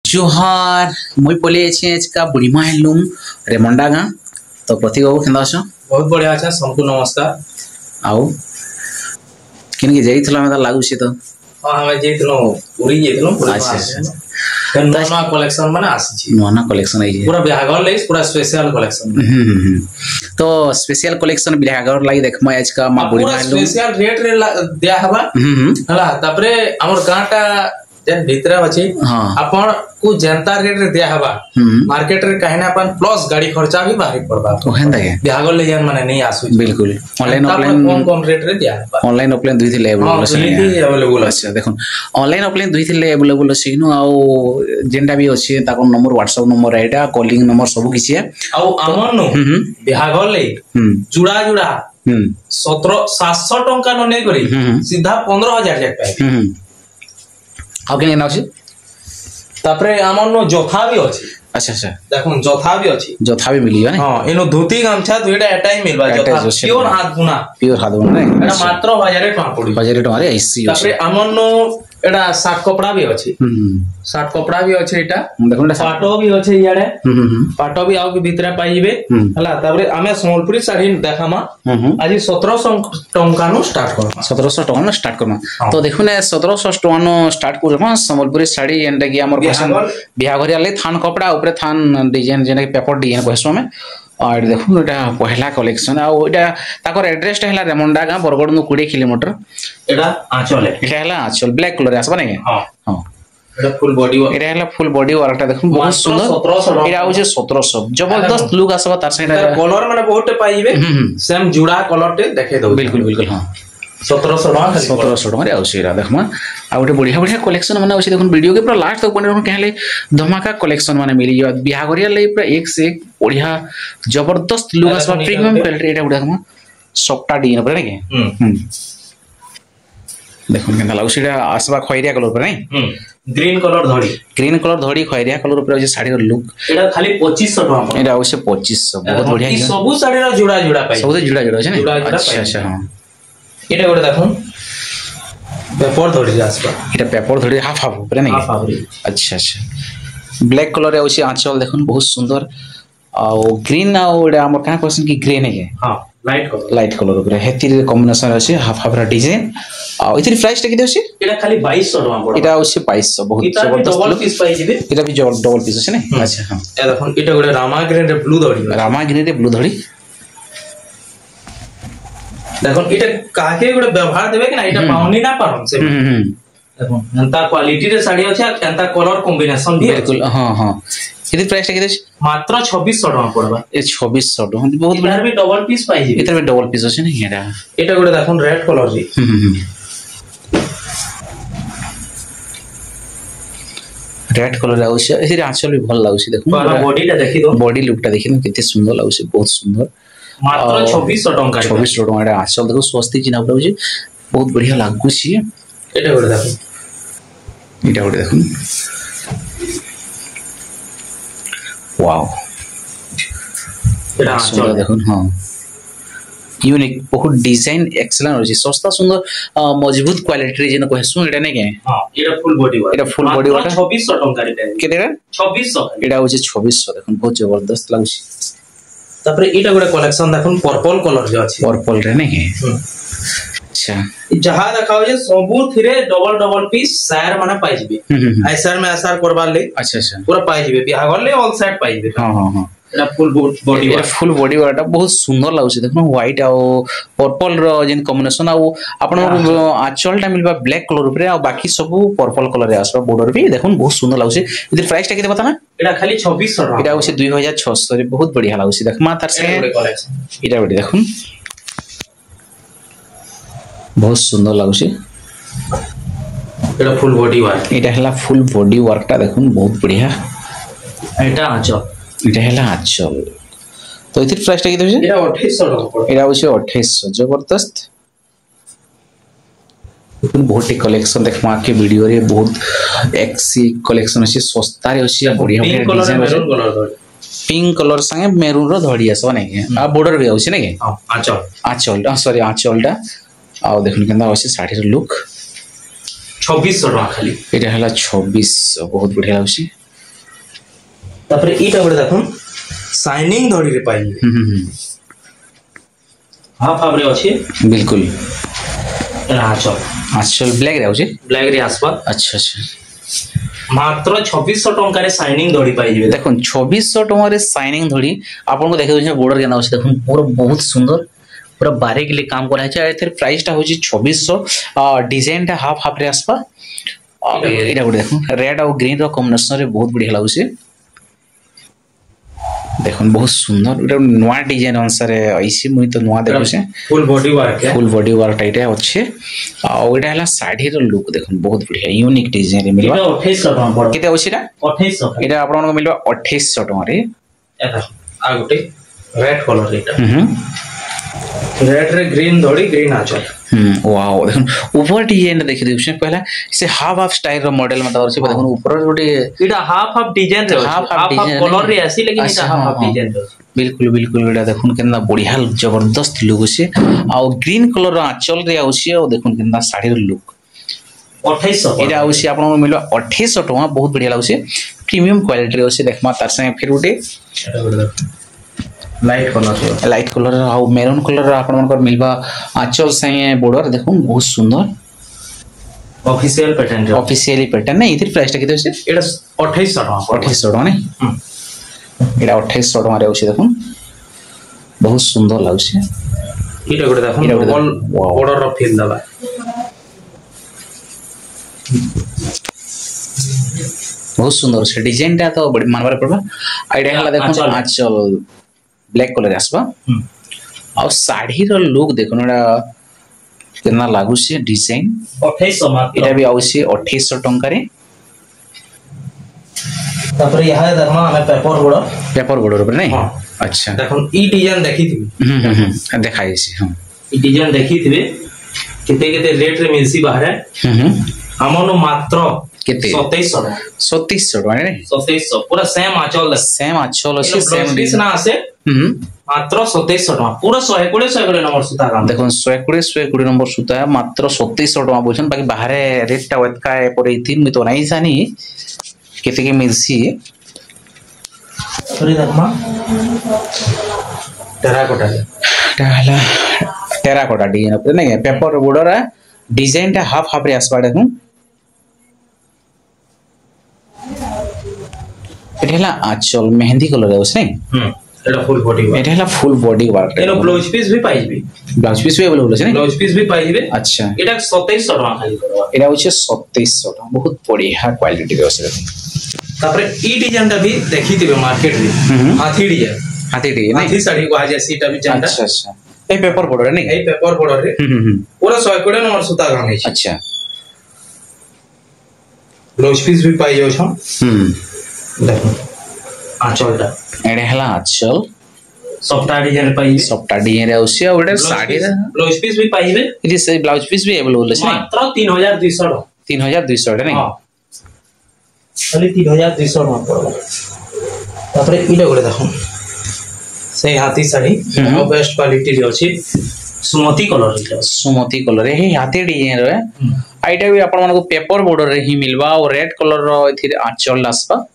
जोहार मुई बोले का बुढ़ीमा हेलुम रेमंडा गाँ तो प्रतीक बाबू केंदा अछ बहुत बढ़िया अच्छा सबको नमस्कार। आउ किनके जाइथला में लागुछि तो हां हमें जेतनो पूरी जेतनो पूरा अच्छा नवा कलेक्शन माने आसी नवा कलेक्शन आई पूरा बिहागर ले पूरा स्पेशल कलेक्शन तो स्पेशल कलेक्शन बिहागर लागि देखमा आज का मा बुढ़ीमा हेलुम स्पेशल रेट रे दिया हबा हला तापरे हमर गांटा जेन भीतर अछि अपन को जनता रेट रे दिया हबा मार्केट रे कहना अपन प्लस गाड़ी खर्चा भी बाहर पड़बा तो हेंदा के बिहागर ले जन माने नहीं आसु बिल्कुल ऑनलाइन ऑफलाइन कौन रेट रे दिया हबा ऑनलाइन ऑफलाइन दुई थिले अवेलेबल अच्छा देखो ऑनलाइन ऑफलाइन दुई थिले अवेलेबल अछि नु आ जेंडा भी अछि ताको नंबर व्हाट्सएप नंबर एटा कॉलिंग नंबर सब किछि है आ हमर नो बिहागर ले जुड़ा जुड़ा 700 टंका न नै करी सीधा 15000 जाक पाए हाउ कैन नाउ तापरे हमर नो जोथा भी अछि अच्छा अच्छा देखो जोथा भी अछि जोथा भी मिलियो ने हां एनो धोती गामछा दुइटा एटाई मिलबा जोथा प्योर हाथ बुना नै एटा मात्र 1000 टका पड़ी 1000 टका रे आईसी तापरे हमर नो एटा सात कपड़ा भी अछि सात कपड़ा भी अछि एटा देखो पाटो भी अछि याडे पाटो भी आउ के भीतर पाइबे हला तापरे हमें संबलपुरी साड़ी देखामा आज 1700 टंका नो स्टार्ट करबा 1700 टका नो स्टार्ट करबा तो देखु ने 1700 टका नो स्टार्ट करबा संबलपुरी साड़ी एंड की हमर बिहाघरिया ले थान कपड़ा ऊपर थान डिजाइन जेने पेपर डिजाइन कहसो में और देखो एटा पहला कलेक्शन आ एटा ताकर एड्रेस हला रेमंडा गां बरगड़ नु 20 किलोमीटर एटा आंचल है एटा हला आंचल ब्लैक कलर आसबा नै हां हां एटा फुल बॉडी वर्क एटा हला फुल बॉडी वर्क देखो बहुत सुंदर 1700 एटा होजे 1700 जबरदस्त लुक आसबा तार से कलर माने बहुत पाइबे सेम जुड़ा कलर टे देखे दो बिल्कुल बिल्कुल हां 1700 टका रे आउसीरा देखमा आ गोटे बढ़िया बढ़िया कलेक्शन माने आउसी देखुन वीडियो के पूरा लास्ट तक पने कहले धमाका कलेक्शन माने मिली जो बिहाघरिया ले पूरा एक से एक बढ़िया जबरदस्त लुक आसबा प्रीमियम क्वालिटी एटा गुडा हम सॉफ्टा डिजाइन पर के देखुन केना लाउसीरा आसबा खैरिया कलर पर नै ग्रीन कलर धड़ी खैरिया कलर पर जे साड़ी रो लुक एटा खाली 2500 टका एटा अवश्य 2500 बहुत बढ़िया ई सब साड़ी रो जुड़ा जुड़ा पाई सब जुड़ा जुड़ा छै नै अच्छा अच्छा हां एटा गोटे देखो पेपर धड़ी आसबा एटा पेपर धड़ी हाफ हाफ ऊपर नै हाफ हाफ अच्छा अच्छा ब्लैक कलर रे होसी आंचल देखुन बहुत सुंदर आ ग्रीन आ एटा हमर का क्वेश्चन की ग्रे नै है हां लाइट कलर ऊपर हेती कॉम्बिनेशन अछि हाफ हाफ रा डिजाइन आ इतरी प्राइस टा किते अछि एटा खाली 2200 टका पड़ो एटा होसी 2200 बहुत जबरदस्त डबल पीस पाई जिबे एटा भी डबल पीस अछि नै अच्छा हां ए देखो एटा गोटे रामा ग्रीन रे ब्लू धड़ी देखो इटा काके गोटे व्यवहार देबे कि ना इटा पाउनी ना पारम से देखो एंता क्वालिटी रे साड़ी अछि एंता कलर कॉम्बिनेशन भी बिल्कुल हां हां इति प्राइस टा किते मात्र 2600 टका पड़बा ए 2600 टका बहुत बढ़िया भी डबल पीस पाई जे इतर भी डबल पीस अछि नै एटा गोटे देखो रेड कलर जी रेड कलर आउसी एतिर आंचल भी भल लाउसी देखो बॉडी टा देखि दो बॉडी लुक टा देखि न केते सुंदर लाउसी बहुत सुंदर मात्र 2600 टका 2600 टका आंचल देखो स्वस्ति चिना पड़ुची बहुत बढ़िया लागुची एटा गोटे देखो वाओ एटा आंचल देखो हां यूनिक बहुत डिजाइन एक्सीलेंट होची सस्ता सुंदर मजबूत क्वालिटी जेन कहसु एटा नै के हां एटा फुल बॉडी वर्क 2600 टका रे केतेरा 2600 एटा होची 2600 देखो बहुत जबरदस्त लागुची तापरे एटा गोटे कलेक्शन देखुन पर्पल कलर जे अछि पर्पल रे नै अच्छा जहां देखाओ जे सबु थिरे डबल पीस सायर माने पाइ जिबे ऐसर में ऐसर करबा ले अच्छा अच्छा पूरा पाइ जिबे बिहागर ले ऑल सेट पाइ जिबे हां हां हां एटा full body work full body work बहुत सुंदर लागुची देखो व्हाइट आ पर्पल रो जेन कॉम्बिनेशन आ आपण आंचल टा मिलबा ब्लैक कलर ऊपर आ बाकी सब पर्पल कलर रे आसबा बॉर्डर भी देखो बहुत सुंदर लागुची इधर प्राइस टा केते बता ना एटा खाली 2600 टका एटा होसी 2600 रे बहुत बढ़िया लागुची देख मा तार से एटा बडी देखो बहुत सुंदर लागुची एटा फुल बॉडी वर्क एटा हला फुल बॉडी वर्क टा देखो बहुत बढ़िया एटा आंचल एटा हला आंचल तो इतिर प्राइस टा केते होसी एटा 2800 टका पड़ो एटा होसी 2800 जबरदस्त बहुत ही कलेक्शन देखमा के वीडियो रे बहुत एक्सी कलेक्शन अछि सस्ता रे अछि बढ़िया बढ़िया डिजाइन पिंक कलर संगे मेरून रो धड़ी आसो नै आ बॉर्डर भी आउसी नै हां आंचल सॉरी आंचल टा आ देखुन केना अछि साड़ी रो लुक 2600 टका खाली एटा हला 2600 बहुत बढ़िया अछि तापर इटा गोटे देखो शाइनिंग धड़ी रे पाई हाफ हाफ रे अछि बिल्कुल आचल आचल ब्लैक रे आउचे ब्लैक रे आसबा अच्छा अच्छा मात्र 2600 टंका रे शाइनिंग धड़ी पाई जिवे देखो 2400 टंका रे शाइनिंग धड़ी आपन को देखे छै बॉर्डर केना छै देखो पूरा बहुत सुंदर पूरा बारीक ले काम करा छै एथर प्राइस ता होछि 2600 डिजाइन ता हाफ हाफ रे आसबा एटा गोटे देखो रेड और ग्रीन रो कॉम्बिनेशन रे बहुत बढ़िया लागु छै देखो बहुत सुंदर एटा नवा डिजाइन अनुसार आइसी मुई तो नवा देखो छै फुल बॉडी वर्क टाइट अच्छे आ एटा हला साड़ी रो लुक देखो बहुत बढ़िया यूनिक डिजाइन रे मिलबा 2800 टका पड़ केते होछि 2800 एटा आपन को मिलबा 2800 टका रे एटा आ गोटे रेड कलर एटा रेड रे ग्रीन धड़ी ग्रीन आचल वाओ देखो ऊपर डिजाइन देखि दिउछ पहला से हाफ हाफ स्टाइल रो मॉडल मतलब और से देखो ऊपर गोटे इटा हाफ हाफ डिजाइन रे हाफ हाफ कलर रे आसी लेकिन इटा हाफ हाफ डिजाइन रे बिल्कुल बिल्कुल एटा देखुन केना बढ़िया जबरदस्त लुक से आ ग्रीन कलर रो आचल रे आउसी आ देखुन केना साड़ी रो लुक 2800 एटा आउसी आपन को मिलबा 2800 टका बहुत बढ़िया लागुसी प्रीमियम क्वालिटी रे आउसी देखमा तार संगे फिर गोटे लाइट कलर आ मेरून कलर आपन मन कर मिलबा आचल संगे बॉर्डर देखो बहुत सुंदर ऑफिशियल पैटर्न नहीं इधर प्राइस टा केते होसे एटा 2800 टका नहीं एटा 2800 टका रे होसे देखो बहुत सुंदर लागुसे इटा गोटे देखो ऑल बॉर्डर रो फील दबा बहुत सुंदर से डिजाइन टा तो बड़ी मानबार पड़बा आइडिया हला देखो आचल ब्लैक कलर आसबा और साड़ी रो लुक देखो एटा केना लागु से डिजाइन 2800 मात्र एटा भी आउसी 2800 टंका रे तापर यहा देखमा हमें पेपर बॉर्डर ऊपर नहीं अच्छा देखो ई डिजाइन देखि थी देखाई छी हां ई डिजाइन देखि थिबे केते केते रेट रे मिलसी बाहर हमनो मात्र केते 2700 टका रे 2700 पूरा सेम आचल अछि सेम डिजाइन ना आसे मात्र 2700 टका पूरा 120 नंबर सूता काम देखो 120 नंबर सूता मात्र 2700 टका बोछन बाकी बाहर रेट टा वतका पर इथि मी तो नहीं जानी केते के मिलसी अरे देखमा टेराकोटा डिजाइन पर नहीं पेपर बॉर्डर डिजाइन टा हाफ हाफ रे आसबा देखो एठला आचल मेहंदी कलर है उसने एटा फुल बॉडी वर्क एठला फुल बॉडी वर्क एनो ब्लाउज पीस भी पाइबे अवेलेबल है ब्लाउज पीस भी पाइबे अच्छा एटा 2700 टका खाली करबा एटा होचे 2700 टका बहुत बढ़िया क्वालिटी रे আছে तापर ई डिजाइन टा भी देखि दिबे मार्केट रे हाथी डिजाइन हाथी साड़ी को आज ऐसी टा भी जानता अच्छा अच्छा ए पेपर बॉर्डर नहीं ए पेपर बॉर्डर रे पूरा 120 नंबर सूता काम है अच्छा ब्लाउज पीस भी पाइ जाउ छ देखो आंचल टा एडे हला आंचल सॉफ्ट डिजाइन रे आउसी आ ओडे साड़ी रे ब्लाउज पीस भी पाइबे इति से ब्लाउज पीस भी अवेलेबल है मात्र 3200 रे नहीं खाली 3200 में पड़बा तापर इले गोले देखो से हाथी साड़ी बेस्ट क्वालिटी रे अछि सुमति कलर रे हे हाथी डिजाइन रे आइटा भी आपण मन को पेपर बॉर्डर रे ही मिलबा और रेड कलर रो इथि आंचल आसबा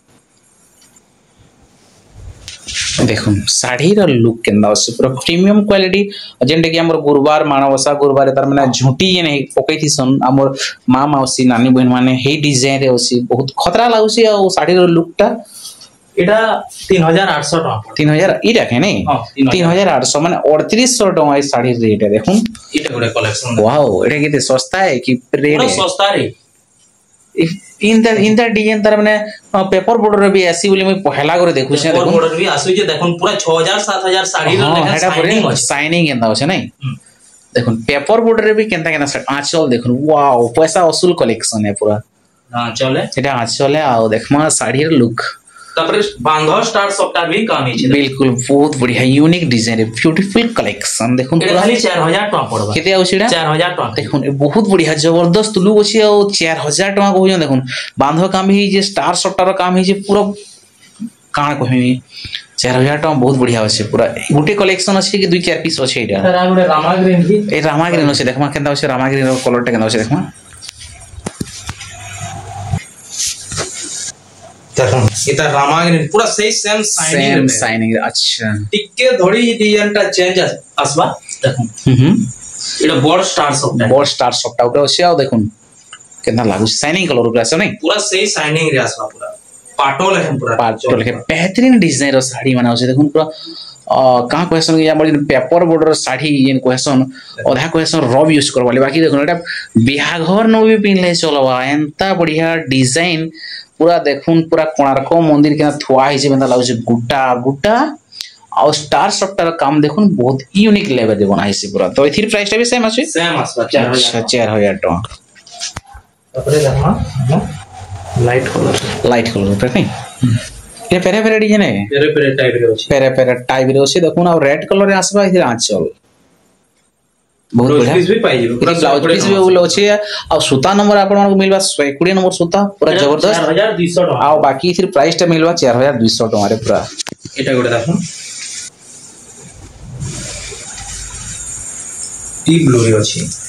देखो साड़ी रो लुक केंदा अछि पूरा प्रीमियम क्वालिटी जेंटे कि हमर गुरुवार मानवसा गुरुवार तार माने झुटी जे नै पकैथि सन हमर मां माउसी नानी बहन माने हे डिजाइन रे अछि बहुत खतरा लागुसी आ साड़ी रो लुक टा एटा 3800 टका 3000 ई रखे नै 3800 माने 3800 टका ई साड़ी रेट है देखो इटा गोटे कलेक्शन वाओ एटा केते सस्ता है कि रेट है सस्ता रे इन द डिजाइन तार माने पेपर बॉर्डर भी ऐसी बोली मैं पहला करे देखु छै पेपर बॉर्डर भी आसु जे देखन पूरा 6000 7000 साड़ी रो लेकिन शाइनिंग केंदा होছে नै देखो पेपर बॉर्डर रे भी केंता केना आंचल देखो वाओ पैसा वसूल कलेक्शन है पूरा आंचल है एटा आंचल है आ देखमा साड़ी रे लुक तापर बांधो स्टार सॉफ्टवेयर भी काम है बिल्कुल बहुत बढ़िया यूनिक डिजाइन है ब्यूटीफुल कलेक्शन देखो पूरा खाली 4000 टका पड़बा केते आउसीडा 4000 टका देखो बहुत बढ़िया जबरदस्त लुक अछि आ 4000 टका कहू देखो बांधो काम ही जे स्टार सॉफ्टवेयर काम ही जे पूरा काण कहमी 4000 टका बहुत बढ़िया अछि पूरा गुटे कलेक्शन अछि कि 2-4 पीस अछि एटा तारा गुटे रामा ग्रीन की ए रामा ग्रीन अछि देखमा केनता अछि रामा ग्रीन रो कलर टा केनता अछि देखमा देखो इता रामायण पूरा सही सेम साइनिंग अच्छा टिके धोड़ी डिजाइन टा चेंज आसबा देखो एटा बोर्ड स्टार सॉफ्ट ऊपर अछि आ देखुन केतना लागु साइनिंग कलर ऊपर आसे नै पूरा सही साइनिंग रे आसबा पूरा पाटोल है पूरा पाटोल के बेहतरीन डिजाइन रो साड़ी माने अछि देखुन पूरा कहाँ क्वेश्चन कि हमर पेपर बॉर्डर साड़ी जेन क्वेश्चन आधा क्वेश्चन रब यूज करवाले बाकी देखुन एटा बियाह घर न भी पिनले चलबा एंता बढ़िया डिजाइन पूरा देखुन पूरा कोणार्क मंदिर के थुआ हिजे बेंता लागु गुटा गुटा आ स्टार सॉफ्टवेयर काम देखुन बहुत यूनिक लेवल दे बना हिसे पूरा तो इथिर प्राइस टा भी सेम अछि 4000 टका तापरे देखमा लाइट कलर पे नहीं ये पेरे पेरे डिजाइन है पेरे टाइप रे अछि देखुन आ रेड कलर रे आसबा इथिर आंचल बहुत बढ़िया पीस भी पाई पूरा ब्लाउज पीस भी बोल अछि आ सूता नंबर आपन को मिलबा 120 नंबर सूता पूरा जबरदस्त 4200 टका आ बाकी इथिर प्राइस टा मिलबा 4200 टका रे पूरा एटा गोटे देखो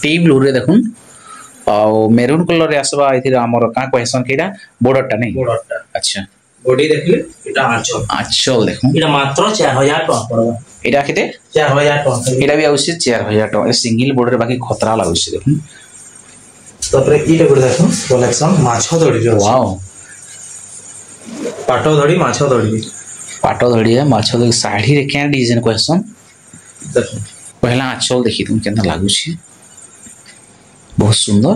टी ब्लू रे देखुन आ मेरून कलर रे आसबा इथिर हमर का क्वेश्चन केडा बॉर्डर टा नहीं अच्छा बॉडी देखले एटा आंचल देखो एटा मात्र 4000 टका पड़बा एटा केते 4000 टका एटा भी आउसी 4000 टका सिंगल बॉर्डर बाकी खतरा लागुसी देखो तपरे एटा गोटे देखो कलेक्शन माछो दड़ी जो वाओ पाटो दड़ी है माछो दड़ी साड़ी रे के डिजाइन क्वेश्चन देखो पहला आंचल देखि तुम केना लागुसी बहुत सुंदर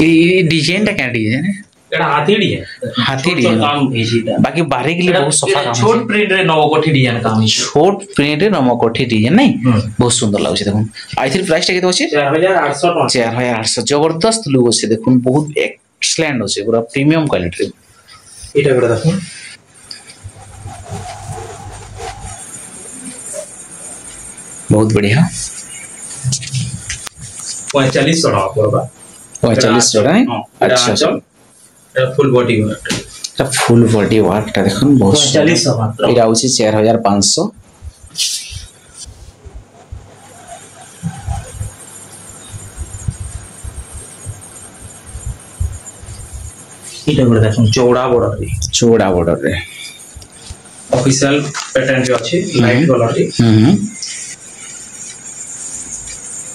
ये डिजाइन टा क्या डिजाइन है एटा हाथी डिजाइन काम भेजीटा बाकी बाहर के लिए बहुत सफा काम छोट प्रिंट रे नवकोठी डिजाइन काम है छोट प्रिंट रे नवकोठी डिजाइन नहीं बहुत सुंदर लागुसी देखुन आइथिर प्राइस टा केते अछि 4800 टका 4800 जबरदस्त लुक अछि देखुन बहुत एक्सीलेंट अछि पूरा प्रीमियम क्वालिटी एटा गोटे देखुन बहुत बढ़िया 45 टका पड़बा 45 टका अच्छा full body work full body work टा देखुन बहुत 45 मात्र एरा होछि 4500 इटा गोटे देखुन चौड़ा बॉर्डर रे ऑफिशियल पैटर्न जो अछि लाइट कलर रे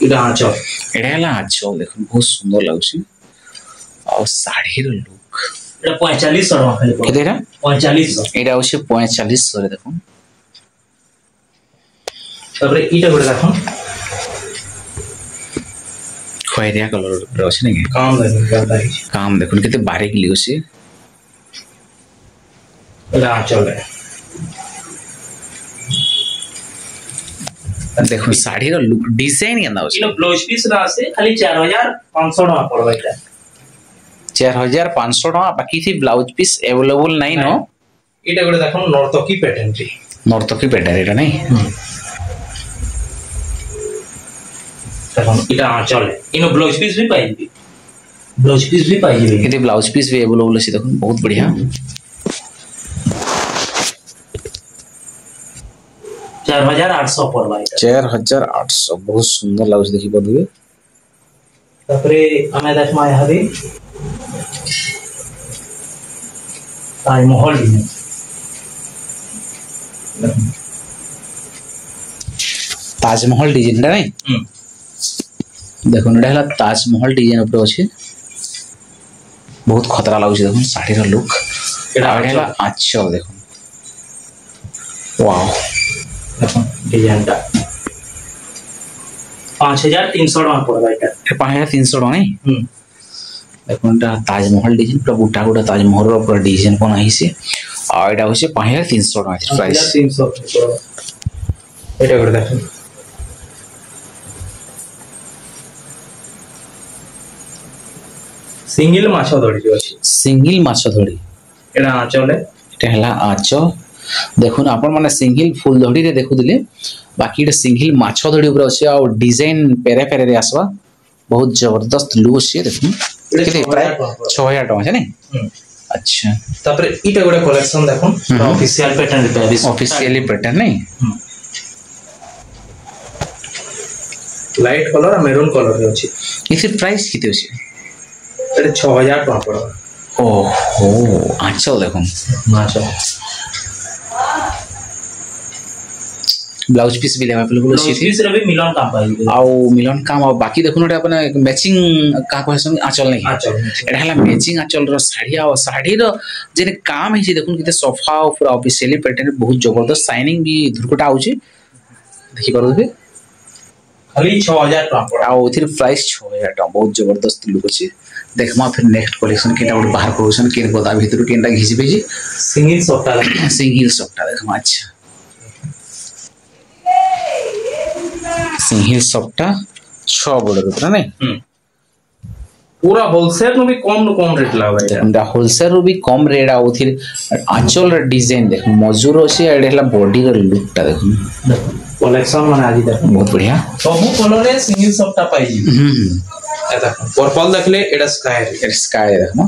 इटा आंचल देखुन बहुत सुंदर लागुसी और साड़ी रो लुक एटा 45 टका खाली केतेरा 45 एटा होछि 45 रे देखुन तबरे इटा गोटे देखुन खैरिया कलर रो अछि नै काम देखुन केते बारीक लियोसी एटा आंचल रे देखो साड़ी रो लुक डिजाइन केना होछि ब्लाउज पीस रा से खाली 4500 टका पड़बा एटा 4500 टका बाकी थी ब्लाउज पीस अवेलेबल नहीं नो एटा गोटे देखो नर्तकी पैटर्न एटा नहीं देखो एटा आंचल है इनो ब्लाउज पीस भी पाइबे इते ब्लाउज पीस भी अवेलेबल अछि देखो बहुत बढ़िया 4800 पड़बा एटा 4800 बहुत सुंदर लागुस देखि बदुए तापरे हमें देखमा यहा भी ताजमहल डिजाइन नहीं देखो एटा हला ताजमहल डिजाइन ऊपर अछि बहुत खतरा लागुस देखो साड़ी रो लुक एटा हला आंचल देखो वाओ देखो डिजाइन टा 5300 टका पड़बा एटा 5300 टका नहीं देखो ताजमहल डिजाइन पूरा गुटा गुटा ताजमहल रो पूरा डिजाइन बना हिसे आ एटा होसे 5300 टका प्राइस 300 एटा कर देखो सिंगल माछो धड़ी एटा आंचल है एटा हला आंचल देखुन आपण माने सिंगल फुल धड़ी रे देखु दिले बाकी एटा सिंगल माछो धड़ी ऊपर अछि आ डिजाइन पेरे पेरे रे आसबा बहुत जबरदस्त लुक अछि देखुन केते प्राय 6000 टका छै नै अच्छा तापर इटा गोटे कलेक्शन देखुन official pattern Paris officially pattern नै लाइट कलर और मेरून कलर रे अछि इसे प्राइस किते अछि एटा 6000 टका पड़बा ओहो आंचल देखो आंचल ब्लाउज पीस भी अवेलेबल अछि पीस रे भी मिलन काम पाई मिलन काम आ बाकी देखो नटे अपन मैचिंग का कहसन आंचल नहीं एटा हला मैचिंग आंचल रो साड़ी आ साड़ी रो जे काम है देखो किते सोफा और पूरा ऑफिशियली पैटर्न बहुत जबरदस्त शाइनिंग भी धुरकुटा आउची देखि परबे खाली 6000 टका आ ओथिर प्राइस 6000 टका बहुत जबरदस्त लुक अछि देखमा फिर नेक्स्ट कलेक्शन केटा उड बाहर करोसन केन गोदा भीतर केनटा घिसी बेजी सिंगल सॉफ्टा देखमा अच्छा सिंगल सॉफ्टा 6 बॉर्डर उतरा नहीं पूरा होलसेल नो भी कम रेट लावा एटा होलसेल रो भी कम रेट आ ओथिर आंचल डिजाइन देख मजूर अछि एडे हला बॉडी रो लुकटा देख कलेक्शन माने आदि देख बहुत बढ़िया सब कलर रे सिंगल सॉफ्टा पाई एटा पर्पल देखले एटा स्काई देखमा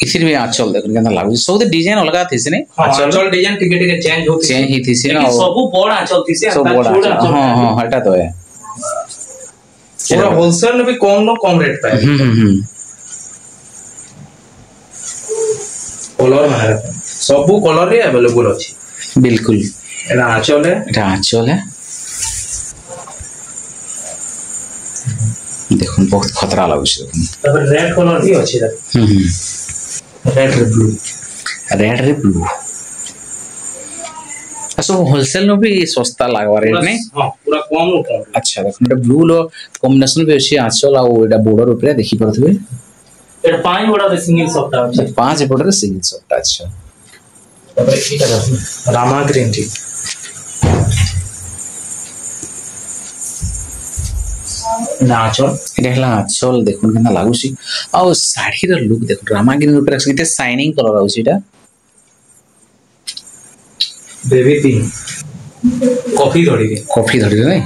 इसिर भी आंचल देखन केना लागु सब डिजाइन अलगा थिसे ने आंचल डिजाइन टिके चेंज ही थिसे ना सब बड़ आंचल थिसे सब बड़ हां हटा तो है पूरा होलसेल में भी कम रेट पाए कलर माने सब कलर रे अवेलेबल अछि बिल्कुल एटा आंचल है देखो बहुत खतरा लागु छै तब रेड कलर भी अछि रेड रे ब्लू असो होलसेल नो भी सस्ता लागवा रेट नहीं हां पूरा कम अच्छा देखो ब्लू लो कॉम्बिनेशन भी अछि आंचल आ एटा बॉर्डर ऊपर देखि परथबे एटा 5 बॉर्डर सिंगल सॉफ्टा अछि 5 बॉर्डर सिंगल सॉफ्टा अच्छा तब एटा रामा ग्रीन टी नाचल एटा आंचल देखो केना लागु छी आ साड़ी रो लुक देखो रामा ग्रीन ऊपर किते शाइनिंग कलर आउ छी एटा बेबी पिंक कॉफी धड़ी नहीं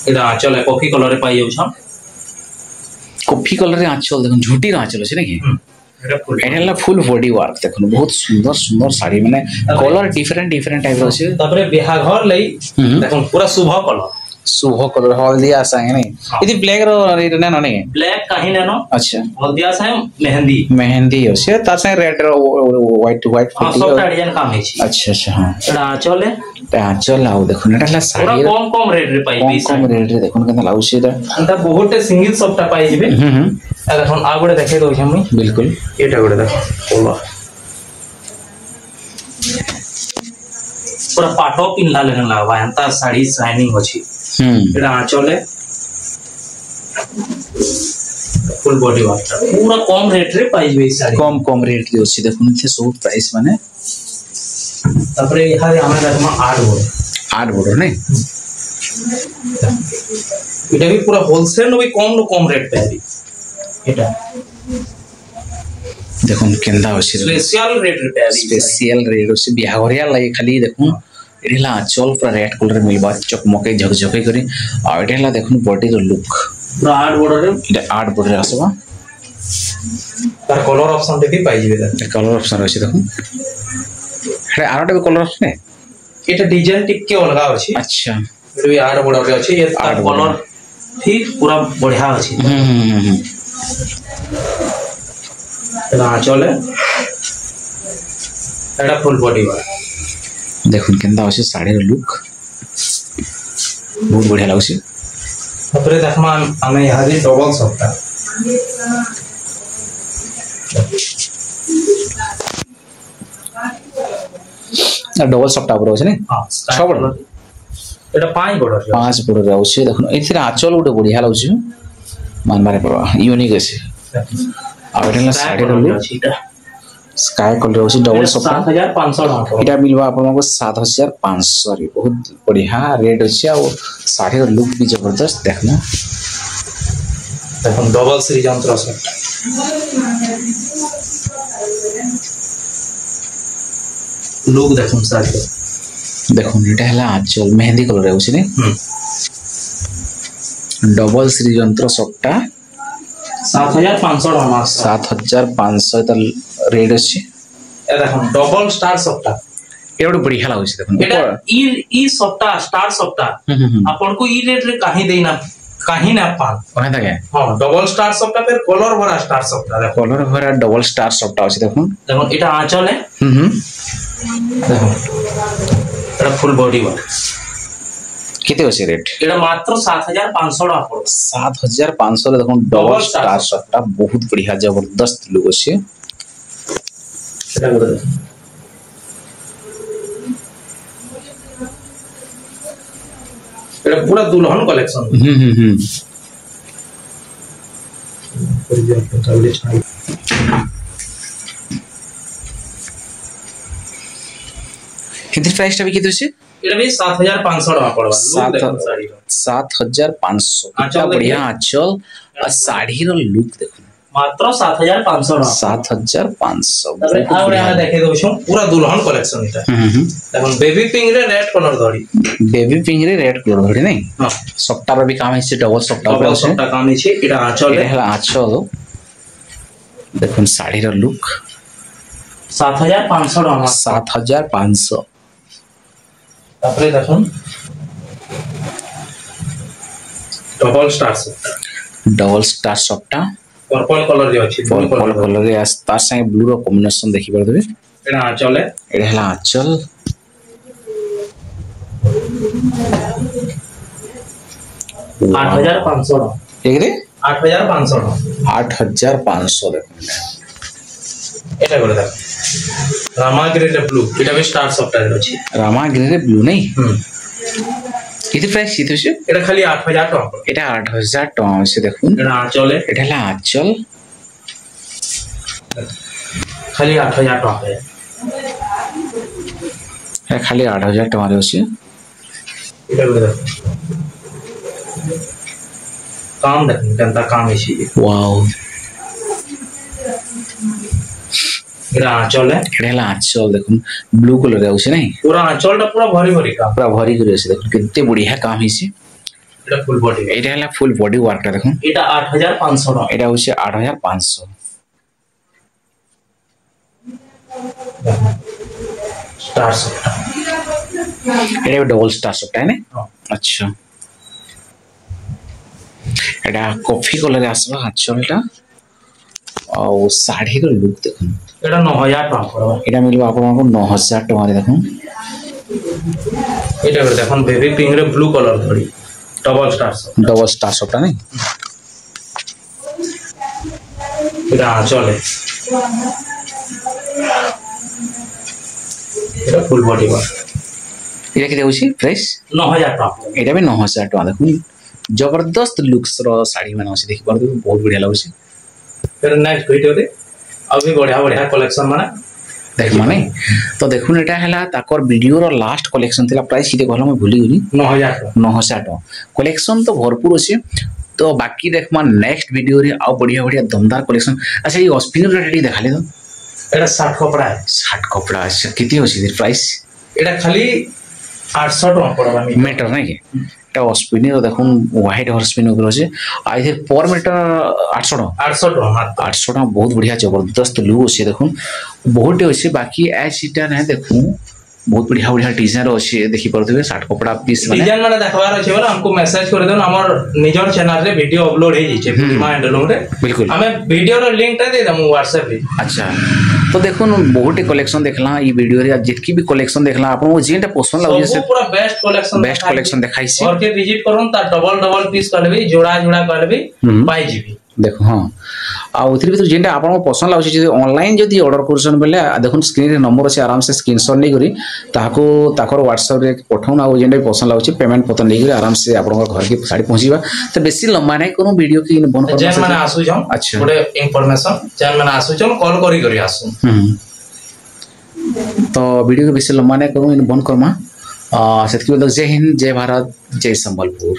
एटा आंचल है कॉफी कलर रे पाई जाउ छ कॉफी कलर रे आंचल देखो झूटी आंचल छै नहीं एटा फुल बॉडी वर्क देखो बहुत सुंदर साड़ी माने कलर डिफरेंट टाइप रो छै तबरे बिहा घर लई देखो पूरा शुभ कलर हल्दिया संगे नहीं इदी ब्लैक रो ना नहीं ब्लैक काहे ना अच्छा हल्दिया संगे मेहंदी होसे तार संगे रेड रो व्हाइट हां सब डिजाइन काम है अच्छा हां एटा आंचल है आंचल लाउ देखो एटा साड़ी पूरा कम रेट रे पाई कम रेट रे देखो केना लाउ छै एटा बहुत सिंगल सॉफ्टा पाई जिबे देखो आ गोटे देखे दो हम बिल्कुल एटा गोटे देखो पूरा पाटो पिनला लेन लागवा एंता साड़ी शाइनिंग अछि एटा आंचल है फुल बॉडी वाला पूरा कम रेट रे पाई जिबे साड़ी कम रेट रे अछि देखो ने सब प्राइस माने तबरे इहा हमरा देखमा 8 बॉर्डर नहीं एटा भी पूरा होलसेल नो भी कम रेट पे है एटा देखो केंदा अछि स्पेशल रेट अछि बिहावरिया लागि खाली देखो एला आंचल पूरा रेड कलर मिलबा चकमके झकझके करी आ एला देखो बॉडी रो लुक पूरा 8 बॉर्डर आसबा तार कलर ऑप्शन दे भी पाई जेबे कलर ऑप्शन अछि देखो हे आरोटा भी कलर ऑप्शन है एटा डिजाइन टिक के अलगा अछि अच्छा ये 8 बॉर्डर रे अछि ये तार कलर ठीक पूरा बढ़िया अछि आंचल है एटा फुल बॉडी वाला देखो केंदा अछि साड़ी रो लुक बहुत बढ़िया लागछि तबरे देखमा हमें यहां दी डबल सॉफ्टा डबल सॉफ्टा पर अछि ने हां 6 बॉर्डर एटा 5 बॉर्डर अछि देखो एथिरा आंचल उडे बढ़िया लागछि मान मारे परवा यूनिक अछि आ एटा साड़ी रो लुक स्काई कलर अछि डबल सॉफ्टा 7500 एटा मिलबा आपन को 7500 रे बहुत बढ़िया रेट अछि आ साड़ी रो लुक भी जबरदस्त देखना देखो डबल सीरीज यंत्र सॉफ्टा लुक देखो साड़ी देखो एटा हला आंचल मेहंदी कलर रे अछि ने डबल सीरीज यंत्र सॉफ्टा 7500 7500 त रेट अछि देखो डबल स्टार सप्ता एवढ बढ़िया लागुଛି देखो एटा ई सप्ता स्टार सप्ता आपन को ई रेट रे काहे देना काहे ना पा कहे था हां डबल स्टार सप्ता फिर कलर भरा स्टार सप्ता देखो कलर भरा डबल स्टार सप्ता अछि देखो देखो एटा आंचल है देखो एटा फुल बॉडी वा किते अछि रेट एटा मात्र 7500 टका पड़ो 7500 देखो डबल स्टार सप्ता बहुत बढ़िया जबरदस्त लुक अछि एटा बोल एटा पूरा दुल्हन कलेक्शन कितने प्राइस टा भी कितने से एटा भी 7500 टका पड़वा 7500 कितना बढ़िया आंचल और साड़ी रो लुक देखो मात्र 7500 टका 7500 और यहां देखे दोछो पूरा दुल्हन कलेक्शन एटा देखो बेबी पिंक रे रेड कलर धड़ी नहीं हां सप्ताह रो भी काम है से डबल सप्ताह काम है एटा आंचल है आंचल देखो साड़ी रो लुक 7500 टका 7500 तापरे देखो डबल स्टार सप्ता पर्पल कलर जे अछि पर्पल कलर रे तार संगे ब्लू रो कॉम्बिनेशन देखि परबे एटा आंचल है एटा हला आंचल 8500 एक रे 8500 देखो एटा करे देख रामाग्री रे ब्लू एटा भी स्टार सॉफ्टवेयर अछि रामाग्री रे ब्लू नहीं किती प्राइस किती छै एटा खाली 8000 टका एटा 8000 टका से देखो एटा आंचल है एटा हला आंचल खाली 8000 टका है ए खाली 8000 टका रे अछि एटा करे देख काम देख केनता काम है छी वाओ एटा आंचल है एटा आंचल देखो ब्लू कलर आउछ नहीं पूरा आंचलटा पूरा भरी काम पूरा भरी करे से देखो कितने बढ़िया काम हिसी एटा फुल बॉडी एटा हला फुल बॉडी वर्क देखो एटा 8500 टका एटा होছে 8500 स्टार सप्ता एटा डबल स्टार सप्ता है ना अच्छा एटा कॉफी कलर आसबा आंचलटा और साड़ी रो लुक देखो एटा 9000 टका पड़वा एटा मिलबा आपन को 9000 टका रे देखो एटा कर देखन बेबी पिंक रे ब्लू कलर धड़ी डबल स्टार सप्ता नहीं एटा आंचल है एटा फुल बॉडी वा एटा के देउची प्राइस 9000 टका एटा भी 9000 टका देखो जबरदस्त लुक्स रो साड़ी माने अछि देखि परदे बहुत बढ़िया लागुची फिर नेक्स्ट वीडियो रे अभी बढ़िया कलेक्शन माने देख माने तो देखुन एटा हला ताकर वीडियो रो लास्ट कलेक्शन थिला प्राइस किते कहला मैं भूली गेली 9000 टका कलेक्शन तो भरपूर अछि तो बाकी देख मान नेक्स्ट वीडियो रे आ बढ़िया दमदार कलेक्शन अच्छा ये स्पिनर रेडी देखाले तो एटा 60 कपड़ा है 60 कपड़ा अच्छा किते अछि प्राइस एटा खाली 800 टका पड़बा मीटर नहीं के एटा स्पिनर देखुन व्हाइट हॉर्स स्पिनर करो छै आ इधर पर मीटर 800 टका बहुत बढ़िया जबरदस्त लुक अछि देखुन बहुत अछि बाकी एच इटा नहीं देखु बहुत बढ़िया डिजाइन अछि देखि परथबे 60 कपड़ा पीस डिजाइन माने देखबार अछि बोला हमको मैसेज कर देन हमर निजर चैनल रे वीडियो अपलोड हे जे पूर्णिमा हैंडलूम रे बिल्कुल हमें वीडियो रो लिंक टा दे दमु WhatsApp रे अच्छा तो देखुन बहुत कलेक्शन देखला ई वीडियो रे जितकी भी कलेक्शन देखला आपन जेटा पसंद लागै से पूरा बेस्ट कलेक्शन देखाई छी और के विजिट करन ता डबल पीस करबी जोड़ा करबी पाई जीबी देखो हाँ आ उथि भीतर जेंटा आपन पसंद लागै छै ऑनलाइन जदी ऑर्डर करसन बेले देखुन स्क्रीन रे नंबर अछि आराम से स्क्रीनशॉट नै करी ताको ताकर WhatsApp रे पठाउन आ जेंटा पसंद लागै छै पेमेंट पता नै करी आराम से आपन घर के साड़ी पहुंचीबा तो बेसी लंबा नै कोनो वीडियो की बन कर जेन माने आसु जम अच्छा थोड़े इंफॉर्मेशन जेन माने आसु जम कॉल करी आसु तो वीडियो के बेसी लंबा नै करू इन बन करमा सेतकी जय हिंद जय भारत जय संबलपुर।